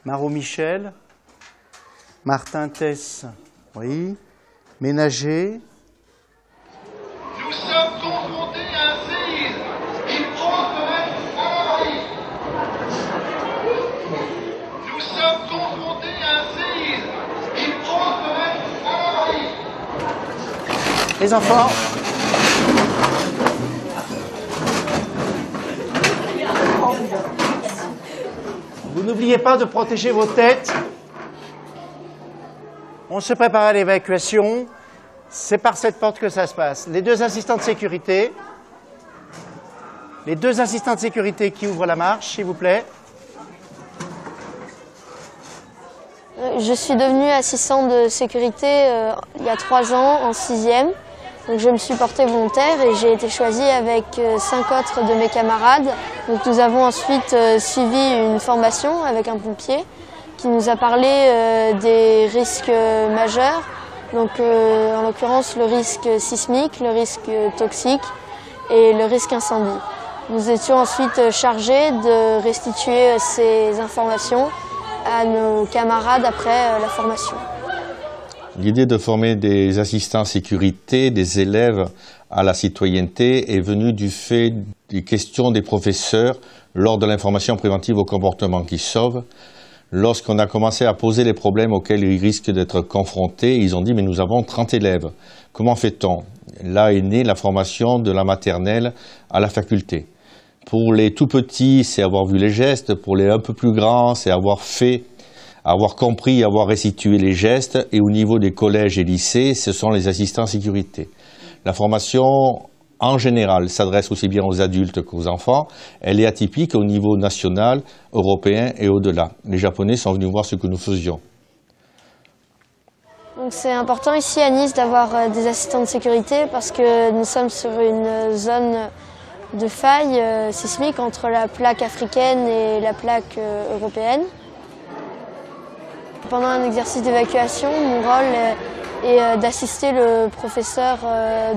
Marot Michel, Martin Tess, oui, Ménager. Nous sommes confrontés à un séisme. Il faut se mettre à l'abri. Nous sommes confrontés à un séisme. Il faut se mettre à l'abri. Les enfants. Vous n'oubliez pas de protéger vos têtes. On se prépare à l'évacuation. C'est par cette porte que ça se passe. Les deux assistants de sécurité. Les deux assistants de sécurité qui ouvrent la marche, s'il vous plaît. Je suis devenue assistant de sécurité il y a 3 ans, en 6e. Donc je me suis portée volontaire et j'ai été choisie avec 5 autres de mes camarades. Donc nous avons ensuite suivi une formation avec un pompier qui nous a parlé des risques majeurs. Donc en l'occurrence le risque sismique, le risque toxique et le risque incendie. Nous étions ensuite chargés de restituer ces informations à nos camarades après la formation. L'idée de former des assistants sécurité, des élèves à la citoyenneté est venue du fait des questions des professeurs lors de l'information préventive au comportement qui sauve. Lorsqu'on a commencé à poser les problèmes auxquels ils risquent d'être confrontés, ils ont dit « mais nous avons 30 élèves, comment fait-on » Là est née la formation de la maternelle à la faculté. Pour les tout petits, c'est avoir vu les gestes. Pour les un peu plus grands, c'est avoir fait, avoir compris, avoir restitué les gestes. Et au niveau des collèges et lycées, ce sont les assistants sécurité. La formation, en général, s'adresse aussi bien aux adultes qu'aux enfants. Elle est atypique au niveau national, européen et au-delà. Les Japonais sont venus voir ce que nous faisions. C'est important ici à Nice d'avoir des assistants de sécurité parce que nous sommes sur une zone de faille sismique entre la plaque africaine et la plaque européenne. Pendant un exercice d'évacuation, mon rôle est d'assister le professeur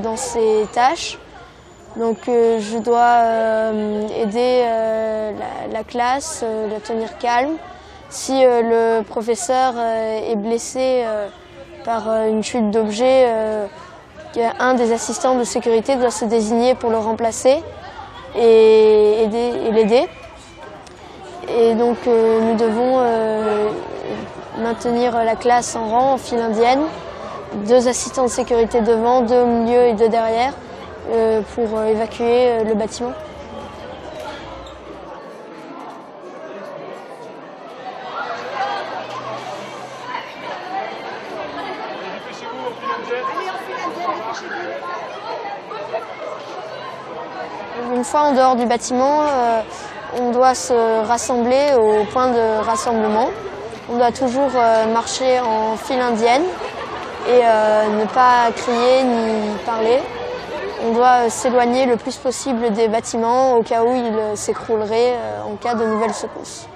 dans ses tâches. Donc je dois aider la classe, la tenir calme. Si le professeur est blessé par une chute d'objet, un des assistants de sécurité doit se désigner pour le remplacer et l'aider. Et donc nous devons maintenir la classe en rang, en file indienne. 2 assistants de sécurité devant, 2 au milieu et 2 derrière pour évacuer le bâtiment. Une fois en dehors du bâtiment, on doit se rassembler au point de rassemblement. On doit toujours marcher en file indienne et ne pas crier ni parler. On doit s'éloigner le plus possible des bâtiments au cas où ils s'écrouleraient en cas de nouvelles secousses.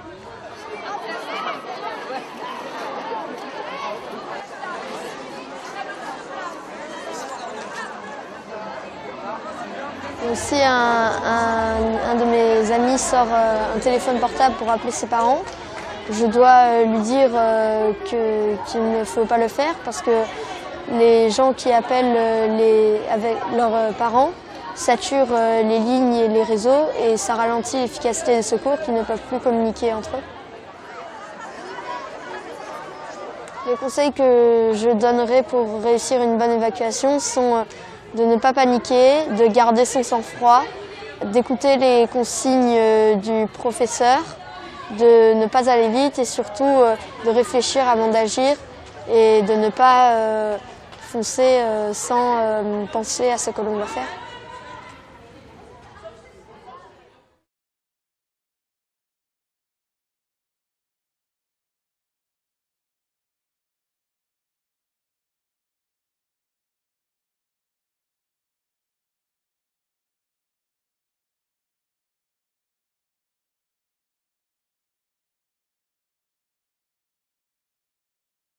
Si un de mes amis sort un téléphone portable pour appeler ses parents, je dois lui dire qu'il ne faut pas le faire parce que les gens qui appellent avec leurs parents saturent les lignes et les réseaux et ça ralentit l'efficacité des secours qui ne peuvent plus communiquer entre eux. Les conseils que je donnerai pour réussir une bonne évacuation sont de ne pas paniquer, de garder son sang-froid, d'écouter les consignes du professeur, de ne pas aller vite et surtout de réfléchir avant d'agir et de ne pas foncer sans penser à ce que l'on va faire.